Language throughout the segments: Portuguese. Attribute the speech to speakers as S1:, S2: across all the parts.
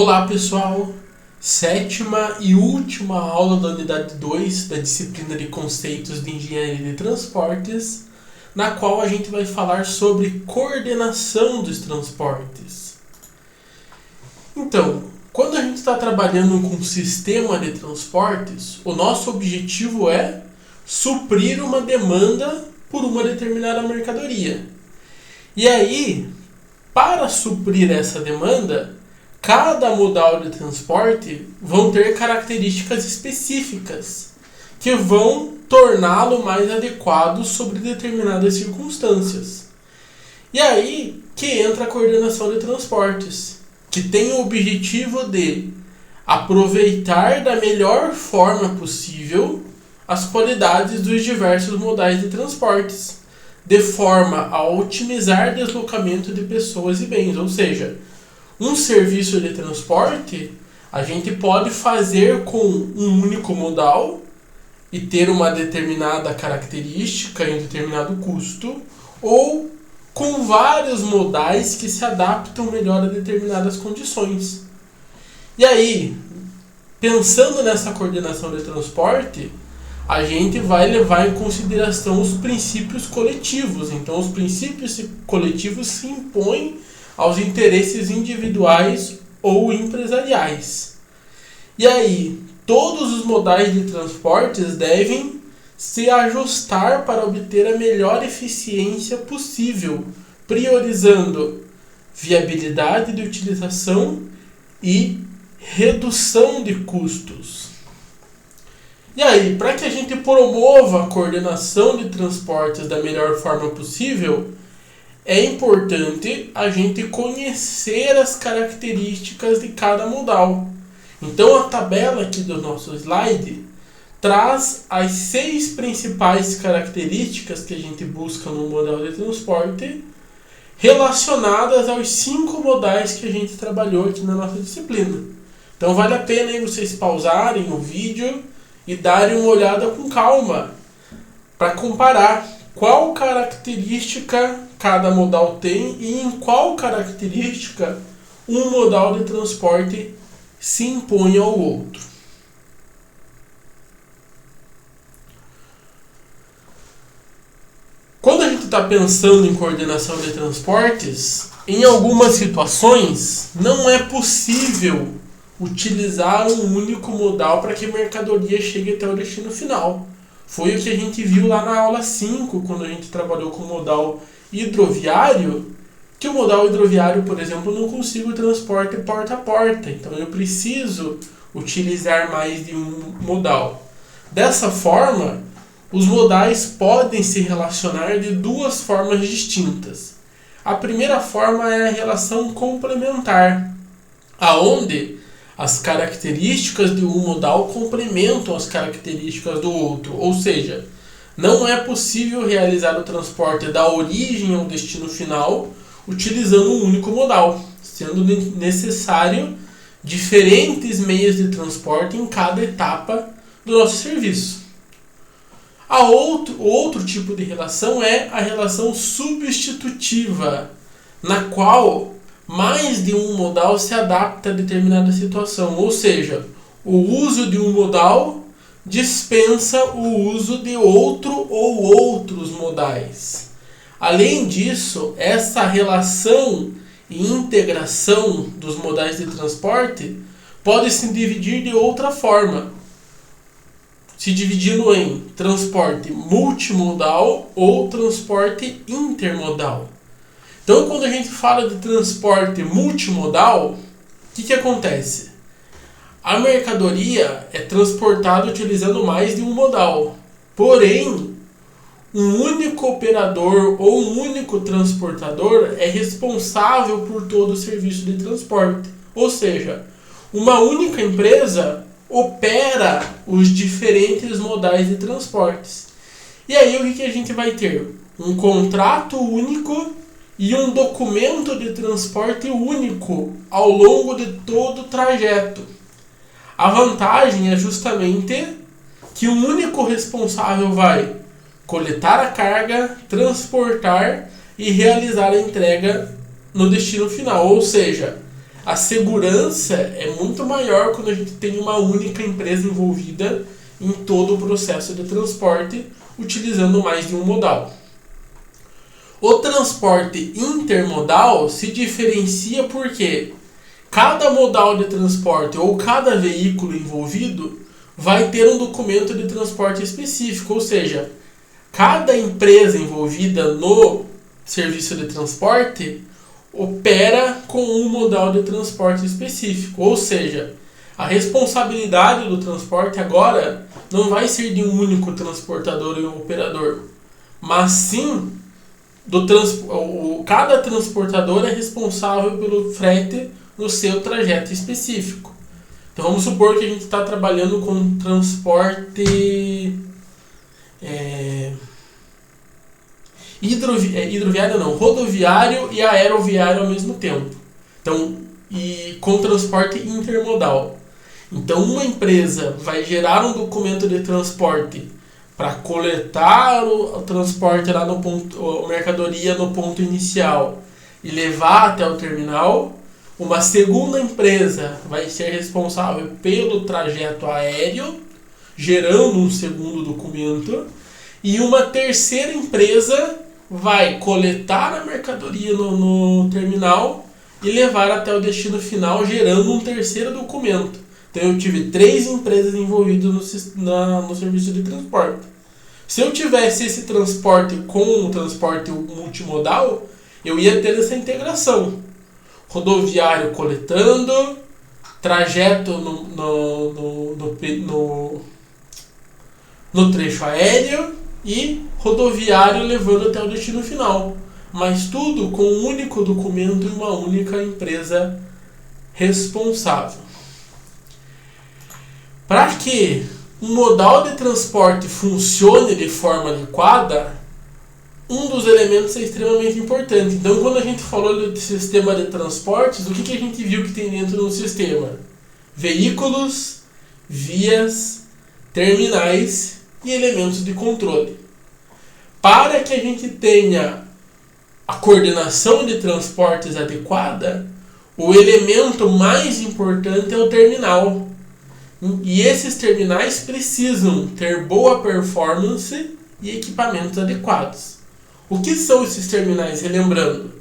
S1: Olá pessoal, sétima e última aula da unidade 2 da disciplina de conceitos de engenharia de transportes, na qual a gente vai falar sobre coordenação dos transportes. Então, quando a gente está trabalhando com um sistema de transportes, o nosso objetivo é suprir uma demanda por uma determinada mercadoria. E aí, para suprir essa demanda, cada modal de transporte vão ter características específicas que vão torná-lo mais adequado sobre determinadas circunstâncias. E aí que entra a coordenação de transportes, que tem o objetivo de aproveitar da melhor forma possível as qualidades dos diversos modais de transportes, de forma a otimizar deslocamento de pessoas e bens, ou seja, um serviço de transporte a gente pode fazer com um único modal e ter uma determinada característica e um determinado custo, ou com vários modais que se adaptam melhor a determinadas condições. E aí, pensando nessa coordenação de transporte, a gente vai levar em consideração os princípios coletivos. Então, os princípios coletivos se impõem aos interesses individuais ou empresariais. E aí, todos os modais de transportes devem se ajustar para obter a melhor eficiência possível, priorizando viabilidade de utilização e redução de custos. E aí, para que a gente promova a coordenação de transportes da melhor forma possível, é importante a gente conhecer as características de cada modal. Então a tabela aqui do nosso slide traz as 6 principais características que a gente busca no modal de transporte relacionadas aos 5 modais que a gente trabalhou aqui na nossa disciplina. Então vale a pena aí vocês pausarem o vídeo e darem uma olhada com calma para comparar qual característica cada modal tem e em qual característica um modal de transporte se impõe ao outro. Quando a gente está pensando em coordenação de transportes, em algumas situações não é possível utilizar um único modal para que a mercadoria chegue até o destino final. Foi o que a gente viu lá na aula 5, quando a gente trabalhou com o modal hidroviário, que o modal hidroviário, por exemplo, não consigo o transporte porta a porta. Então eu preciso utilizar mais de um modal. Dessa forma, os modais podem se relacionar de duas formas distintas. A primeira forma é a relação complementar, aonde as características de um modal complementam as características do outro, ou seja, não é possível realizar o transporte da origem ao destino final utilizando um único modal, sendo necessário diferentes meios de transporte em cada etapa do nosso serviço. Outro tipo de relação é a relação substitutiva, na qual mais de um modal se adapta a determinada situação, ou seja, o uso de um modal dispensa o uso de outro ou outros modais. Além disso, essa relação e integração dos modais de transporte pode se dividir de outra forma, se dividindo em transporte multimodal ou transporte intermodal. Então, quando a gente fala de transporte multimodal, o que acontece? A mercadoria é transportada utilizando mais de um modal. Porém, um único operador ou um único transportador é responsável por todo o serviço de transporte. Ou seja, uma única empresa opera os diferentes modais de transportes. E aí o que a gente vai ter? Um contrato único e um documento de transporte único ao longo de todo o trajeto. A vantagem é justamente que um único responsável vai coletar a carga, transportar e realizar a entrega no destino final. Ou seja, a segurança é muito maior quando a gente tem uma única empresa envolvida em todo o processo de transporte, utilizando mais de um modal. O transporte intermodal se diferencia porque cada modal de transporte ou cada veículo envolvido vai ter um documento de transporte específico, ou seja, cada empresa envolvida no serviço de transporte opera com um modal de transporte específico, ou seja, a responsabilidade do transporte agora não vai ser de um único transportador e um operador, mas sim cada transportador é responsável pelo frete no seu trajeto específico. Então vamos supor que a gente está trabalhando com transporte rodoviário e aeroviário ao mesmo tempo. Então, e com transporte intermodal. Então uma empresa vai gerar um documento de transporte para coletar o transporte lá no ponto, a mercadoria no ponto inicial e levar até o terminal. Uma segunda empresa vai ser responsável pelo trajeto aéreo, gerando um segundo documento. E uma terceira empresa vai coletar a mercadoria no terminal e levar até o destino final, gerando um terceiro documento. Então eu tive 3 empresas envolvidas no serviço de transporte. Se eu tivesse esse transporte com o transporte multimodal, eu ia ter essa integração. Rodoviário coletando, trajeto no trecho aéreo e rodoviário levando até o destino final. Mas tudo com um único documento e uma única empresa responsável. Para que um modal de transporte funcione de forma adequada, um dos elementos é extremamente importante. Então, quando a gente falou de sistema de transportes, o que a gente viu que tem dentro do sistema? Veículos, vias, terminais e elementos de controle. Para que a gente tenha a coordenação de transportes adequada, o elemento mais importante é o terminal. E esses terminais precisam ter boa performance e equipamentos adequados. O que são esses terminais? Relembrando,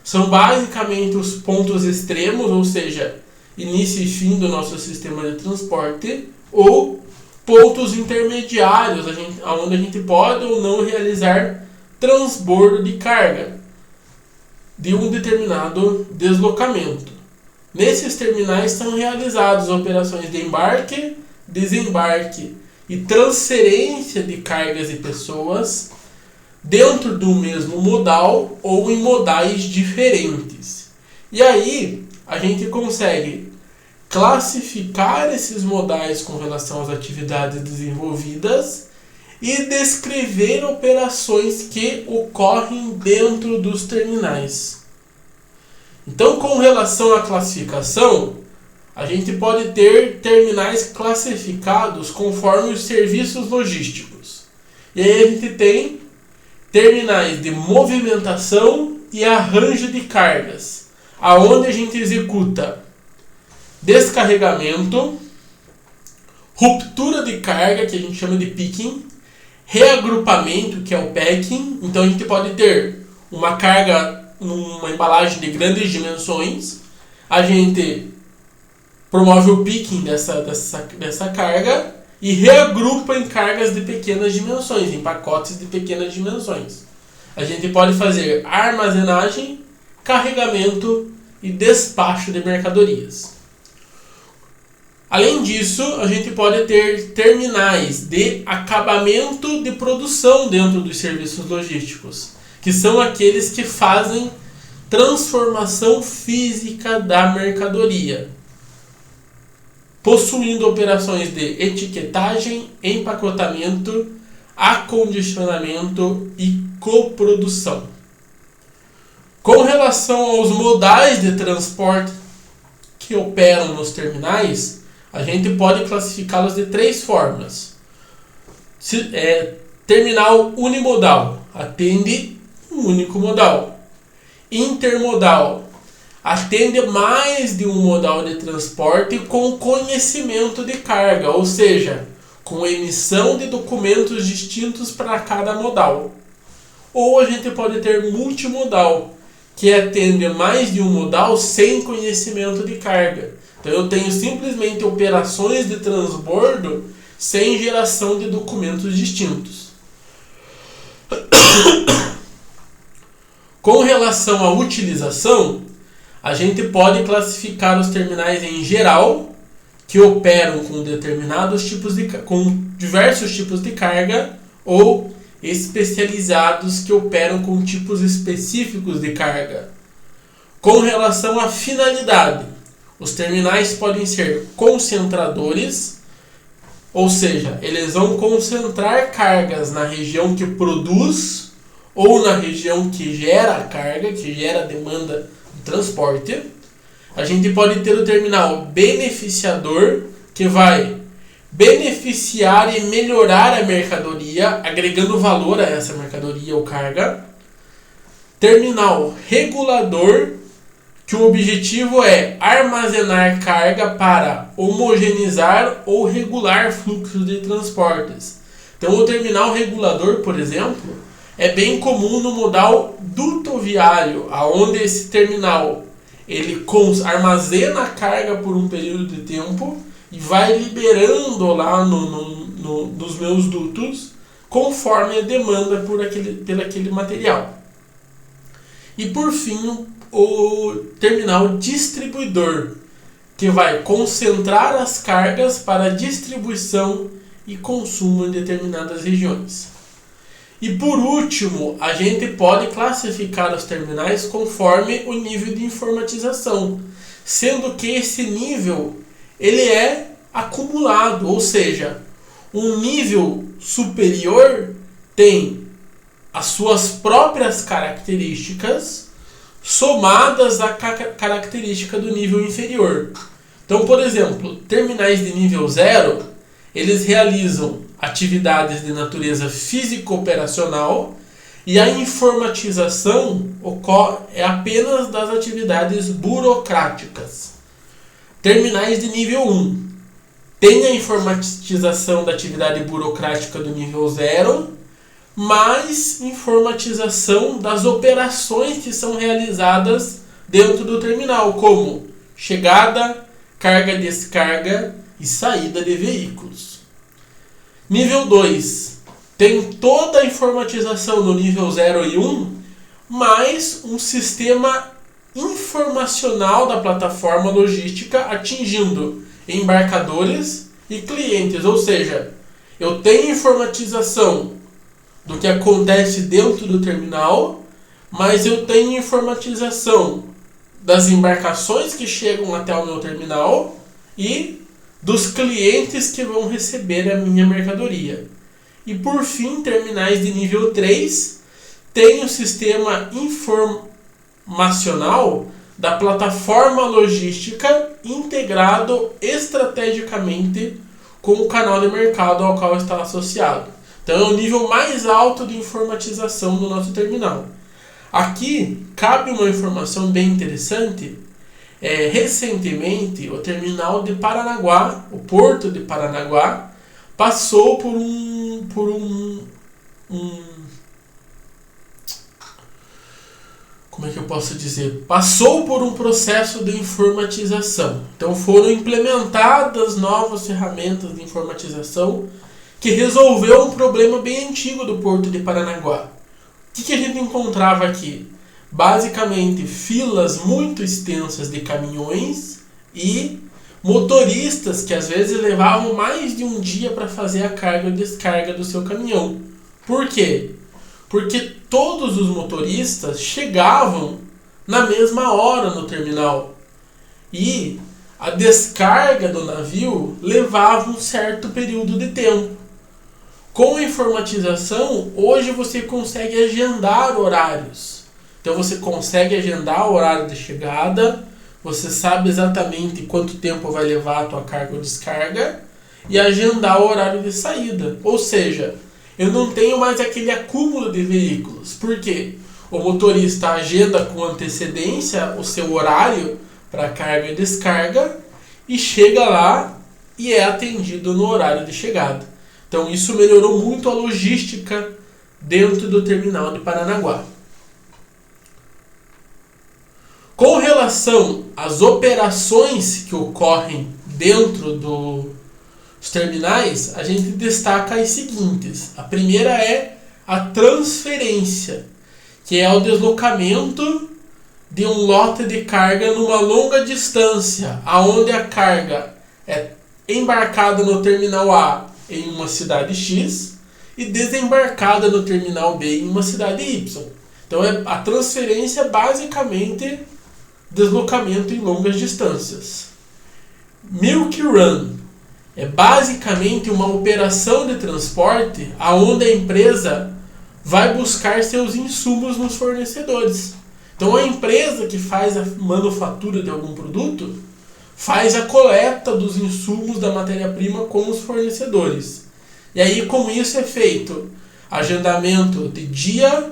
S1: são basicamente os pontos extremos, ou seja, início e fim do nosso sistema de transporte, ou pontos intermediários, onde a gente pode ou não realizar transbordo de carga de um determinado deslocamento. Nesses terminais são realizadas operações de embarque, desembarque e transferência de cargas e pessoas dentro do mesmo modal ou em modais diferentes. E aí a gente consegue classificar esses modais com relação às atividades desenvolvidas e descrever operações que ocorrem dentro dos terminais. Então, com relação à classificação, a gente pode ter terminais classificados conforme os serviços logísticos. E aí a gente tem terminais de movimentação e arranjo de cargas, aonde a gente executa descarregamento, ruptura de carga, que a gente chama de picking, reagrupamento, que é o packing. Então a gente pode ter uma carga numa embalagem de grandes dimensões, a gente promove o picking dessa carga e reagrupa em cargas de pequenas dimensões, em pacotes de pequenas dimensões. A gente pode fazer armazenagem, carregamento e despacho de mercadorias. Além disso, a gente pode ter terminais de acabamento de produção dentro dos serviços logísticos, que são aqueles que fazem transformação física da mercadoria, possuindo operações de etiquetagem, empacotamento, acondicionamento e coprodução. Com relação aos modais de transporte que operam nos terminais, a gente pode classificá-los de 3 formas. Terminal unimodal, atende um único modal. Intermodal, atende mais de um modal de transporte com conhecimento de carga, ou seja, com emissão de documentos distintos para cada modal. Ou a gente pode ter multimodal, que atende mais de um modal sem conhecimento de carga. Então eu tenho simplesmente operações de transbordo sem geração de documentos distintos. Com relação à utilização, a gente pode classificar os terminais em geral, que operam com com diversos tipos de carga, ou especializados, que operam com tipos específicos de carga. Com relação à finalidade, os terminais podem ser concentradores, ou seja, eles vão concentrar cargas na região que produz ou na região que gera a carga, que gera a demanda de transporte. A gente pode ter o terminal beneficiador, que vai beneficiar e melhorar a mercadoria, agregando valor a essa mercadoria ou carga. Terminal regulador, que o objetivo é armazenar carga para homogeneizar ou regular fluxos de transportes. Então o terminal regulador, por exemplo, é bem comum no modal dutoviário, onde esse terminal ele armazena a carga por um período de tempo e vai liberando lá nos meus dutos conforme a demanda por aquele material. E por fim, o terminal distribuidor, que vai concentrar as cargas para distribuição e consumo em determinadas regiões. E por último, a gente pode classificar os terminais conforme o nível de informatização, sendo que esse nível ele é acumulado, ou seja, um nível superior tem as suas próprias características somadas à característica do nível inferior. Então, por exemplo, terminais de nível 0, eles realizam atividades de natureza físico-operacional e a informatização é apenas das atividades burocráticas. Terminais de nível 1 tem a informatização da atividade burocrática do nível 0, mais informatização das operações que são realizadas dentro do terminal, como chegada, carga, descarga e saída de veículos. Nível 2 tem toda a informatização no nível 0 e 1, mais um sistema informacional da plataforma logística atingindo embarcadores e clientes, ou seja, eu tenho informatização do que acontece dentro do terminal, mas eu tenho informatização das embarcações que chegam até o meu terminal e dos clientes que vão receber a minha mercadoria. E por fim, terminais de nível 3 tem o sistema informacional da plataforma logística integrado estrategicamente com o canal de mercado ao qual está associado. Então é o nível mais alto de informatização do nosso terminal. Aqui cabe uma informação bem interessante. Recentemente, o terminal de Paranaguá, o porto de Paranaguá, passou por como é que eu posso dizer? Passou por um processo de informatização. Então foram implementadas novas ferramentas de informatização que resolveu um problema bem antigo do porto de Paranaguá. O que a gente encontrava aqui? Basicamente, filas muito extensas de caminhões e motoristas que às vezes levavam mais de um dia para fazer a carga e descarga do seu caminhão. Por quê? Porque todos os motoristas chegavam na mesma hora no terminal e a descarga do navio levava um certo período de tempo. Com a informatização, hoje você consegue agendar horários. Então você consegue agendar o horário de chegada, você sabe exatamente quanto tempo vai levar a tua carga ou descarga e agendar o horário de saída. Ou seja, eu não tenho mais aquele acúmulo de veículos. Por quê? o motorista agenda com antecedência o seu horário para carga e descarga e chega lá e é atendido no horário de chegada. Então isso melhorou muito a logística dentro do terminal de Paranaguá. Com relação às operações que ocorrem dentro dos terminais, a gente destaca as seguintes. A primeira é a transferência, que é o deslocamento de um lote de carga numa longa distância, aonde a carga é embarcada no terminal A em uma cidade X e desembarcada no terminal B em uma cidade Y. Então a transferência é basicamente deslocamento em longas distâncias. Milk Run é basicamente uma operação de transporte aonde a empresa vai buscar seus insumos nos fornecedores. Então a empresa que faz a manufatura de algum produto faz a coleta dos insumos da matéria-prima com os fornecedores. E aí, com isso é feito agendamento de dia,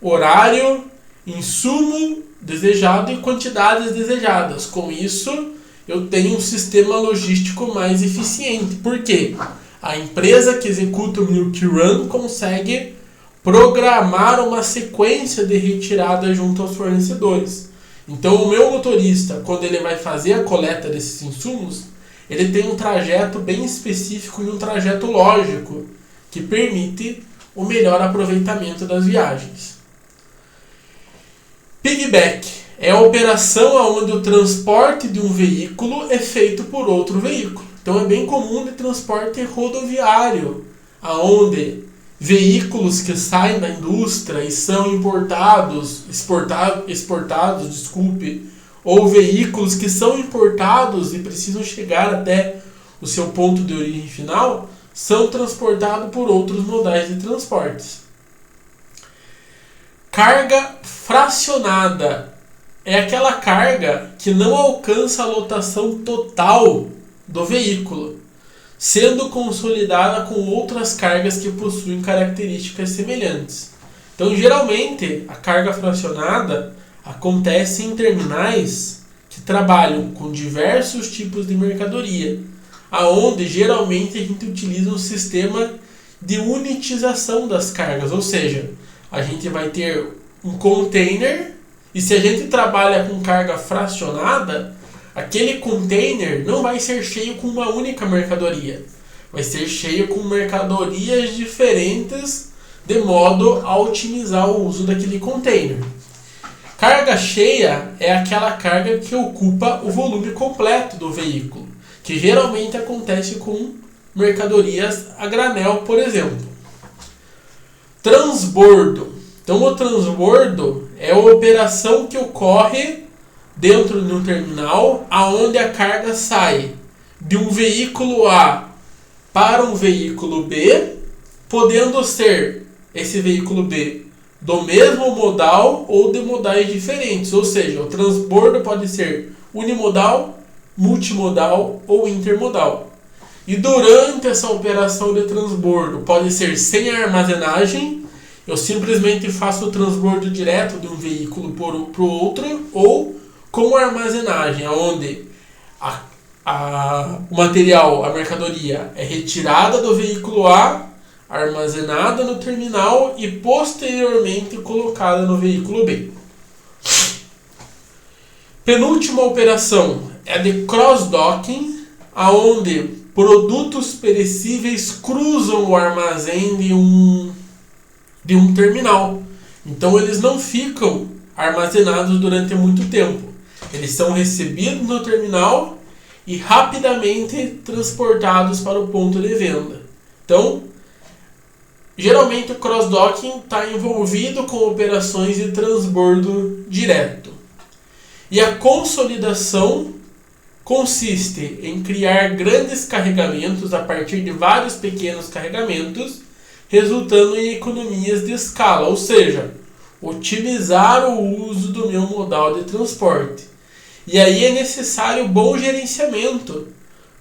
S1: horário, insumo desejado e quantidades desejadas. Com isso, eu tenho um sistema logístico mais eficiente. Por quê? A empresa que executa o Milk Run consegue programar uma sequência de retirada junto aos fornecedores. Então, o meu motorista, quando ele vai fazer a coleta desses insumos, ele tem um trajeto bem específico e um trajeto lógico que permite o melhor aproveitamento das viagens. Piggyback é a operação onde o transporte de um veículo é feito por outro veículo. Então é bem comum de transporte rodoviário, onde veículos que saem da indústria e são exportados, ou veículos que são importados e precisam chegar até o seu ponto de origem final, são transportados por outros modais de transportes. Carga fracionada é aquela carga que não alcança a lotação total do veículo, sendo consolidada com outras cargas que possuem características semelhantes. Então, geralmente, a carga fracionada acontece em terminais que trabalham com diversos tipos de mercadoria, aonde geralmente a gente utiliza um sistema de unitização das cargas, ou seja, a gente vai ter um container e se a gente trabalha com carga fracionada, aquele container não vai ser cheio com uma única mercadoria, vai ser cheio com mercadorias diferentes de modo a otimizar o uso daquele container. Carga cheia é aquela carga que ocupa o volume completo do veículo, que geralmente acontece com mercadorias a granel, por exemplo. Transbordo. Então, o transbordo é a operação que ocorre dentro de um terminal, aonde a carga sai de um veículo A para um veículo B, podendo ser esse veículo B do mesmo modal ou de modais diferentes. Ou seja, o transbordo pode ser unimodal, multimodal ou intermodal. E durante essa operação de transbordo pode ser sem armazenagem, eu simplesmente faço o transbordo direto de um veículo para o outro, ou com armazenagem, onde o material, a mercadoria é retirada do veículo A, armazenada no terminal e posteriormente colocada no veículo B. Penúltima operação é a de cross-docking, onde produtos perecíveis cruzam o armazém de um terminal. Então eles não ficam armazenados durante muito tempo. Eles são recebidos no terminal e rapidamente transportados para o ponto de venda. Então, geralmente o cross-docking está envolvido com operações de transbordo direto. E a consolidação consiste em criar grandes carregamentos a partir de vários pequenos carregamentos, resultando em economias de escala, ou seja, otimizar o uso do meu modal de transporte. E aí é necessário bom gerenciamento,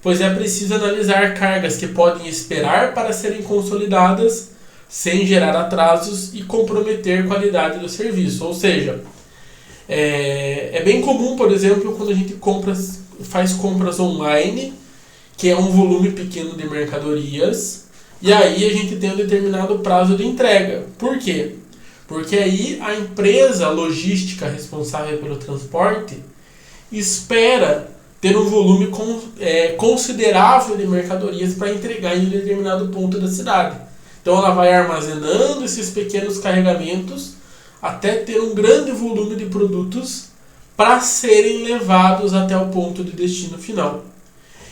S1: pois é preciso analisar cargas que podem esperar para serem consolidadas sem gerar atrasos e comprometer a qualidade do serviço. Ou seja, é bem comum, por exemplo, quando a gente faz compras online, que é um volume pequeno de mercadorias, e aí a gente tem um determinado prazo de entrega. Por quê? Porque aí a empresa logística responsável pelo transporte espera ter um volume considerável de mercadorias para entregar em um determinado ponto da cidade. Então ela vai armazenando esses pequenos carregamentos até ter um grande volume de produtos para serem levados até o ponto de destino final.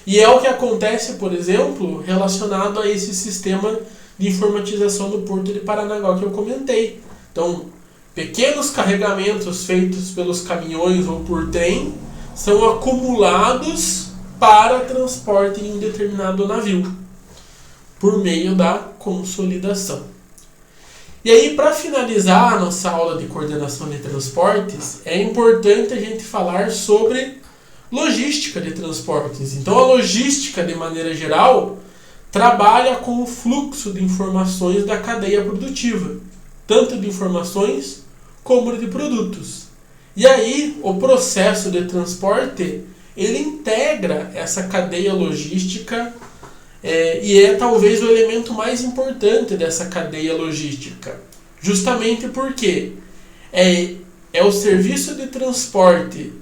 S1: E é o que acontece, por exemplo, relacionado a esse sistema de informatização do Porto de Paranaguá que eu comentei. Então, pequenos carregamentos feitos pelos caminhões ou por trem são acumulados para transporte em um determinado navio, por meio da consolidação. E aí, para finalizar a nossa aula de coordenação de transportes, é importante a gente falar sobre logística de transportes. Então, a logística, de maneira geral, trabalha com o fluxo de informações da cadeia produtiva, tanto de informações como de produtos. E aí, o processo de transporte, ele integra essa cadeia logística e é talvez o elemento mais importante dessa cadeia logística. Justamente porque é o serviço de transporte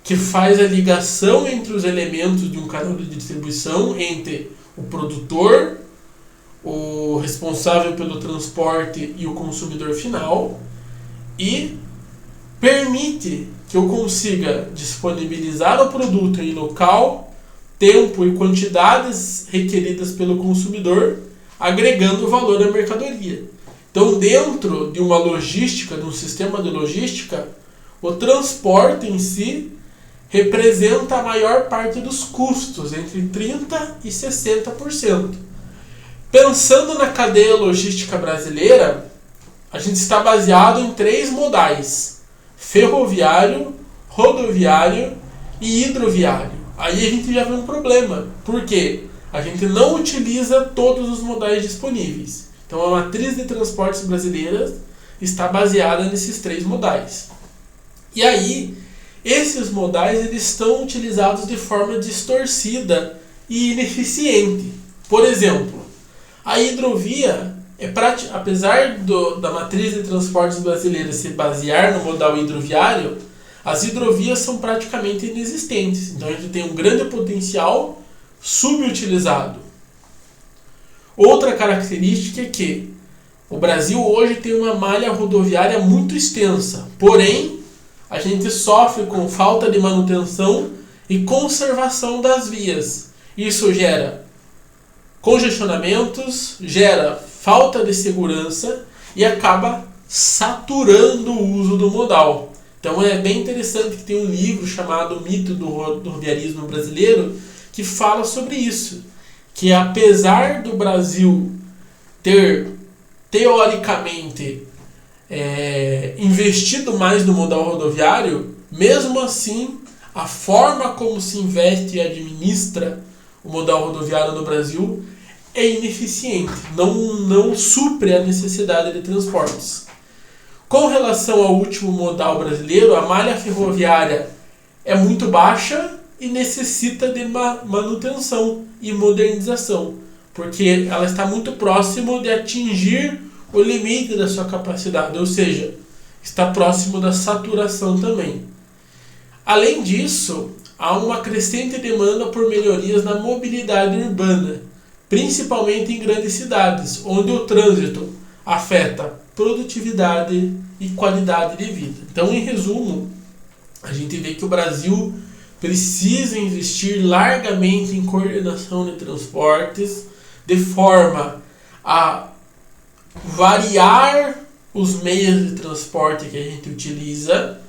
S1: que faz a ligação entre os elementos de um canal de distribuição, entre o produtor, o responsável pelo transporte e o consumidor final, e permite que eu consiga disponibilizar o produto em local, tempo e quantidades requeridas pelo consumidor, agregando valor à mercadoria. Então, dentro de uma logística, de um sistema de logística, o transporte em si representa a maior parte dos custos, entre 30% e 60%. Pensando na cadeia logística brasileira, a gente está baseado em 3 modais: ferroviário, rodoviário e hidroviário. Aí a gente já vê um problema. Por quê? A gente não utiliza todos os modais disponíveis. Então a matriz de transportes brasileiras está baseada nesses 3 modais. E aí, esses modais eles estão utilizados de forma distorcida e ineficiente. Por exemplo, a hidrovia, apesar da matriz de transportes brasileira se basear no modal hidroviário, as hidrovias são praticamente inexistentes. Então a gente tem um grande potencial subutilizado. Outra característica é que o Brasil hoje tem uma malha rodoviária muito extensa, porém a gente sofre com falta de manutenção e conservação das vias. Isso gera congestionamentos, gera falta de segurança e acaba saturando o uso do modal. Então é bem interessante que tem um livro chamado Mito do Rodoviarismo Brasileiro que fala sobre isso, que apesar do Brasil ter teoricamente investido mais no modal rodoviário, mesmo assim a forma como se investe e administra o modal rodoviário no Brasil é ineficiente, não supre a necessidade de transportes. Com relação ao último modal brasileiro, a malha ferroviária é muito baixa e necessita de manutenção e modernização, porque ela está muito próximo de atingir o limite da sua capacidade, ou seja, está próximo da saturação também. Além disso, há uma crescente demanda por melhorias na mobilidade urbana, principalmente em grandes cidades, onde o trânsito afeta produtividade e qualidade de vida. Então, em resumo, a gente vê que o Brasil precisa investir largamente em coordenação de transportes, de forma a variar os meios de transporte que a gente utiliza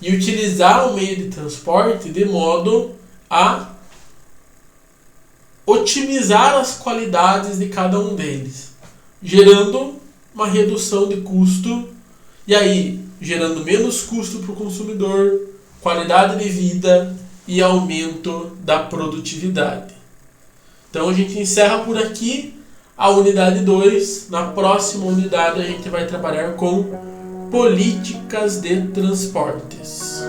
S1: e utilizar o meio de transporte de modo a otimizar as qualidades de cada um deles, gerando uma redução de custo e aí gerando menos custo para o consumidor, qualidade de vida e aumento da produtividade. Então a gente encerra por aqui a unidade 2. Na próxima unidade a gente vai trabalhar com políticas de transportes.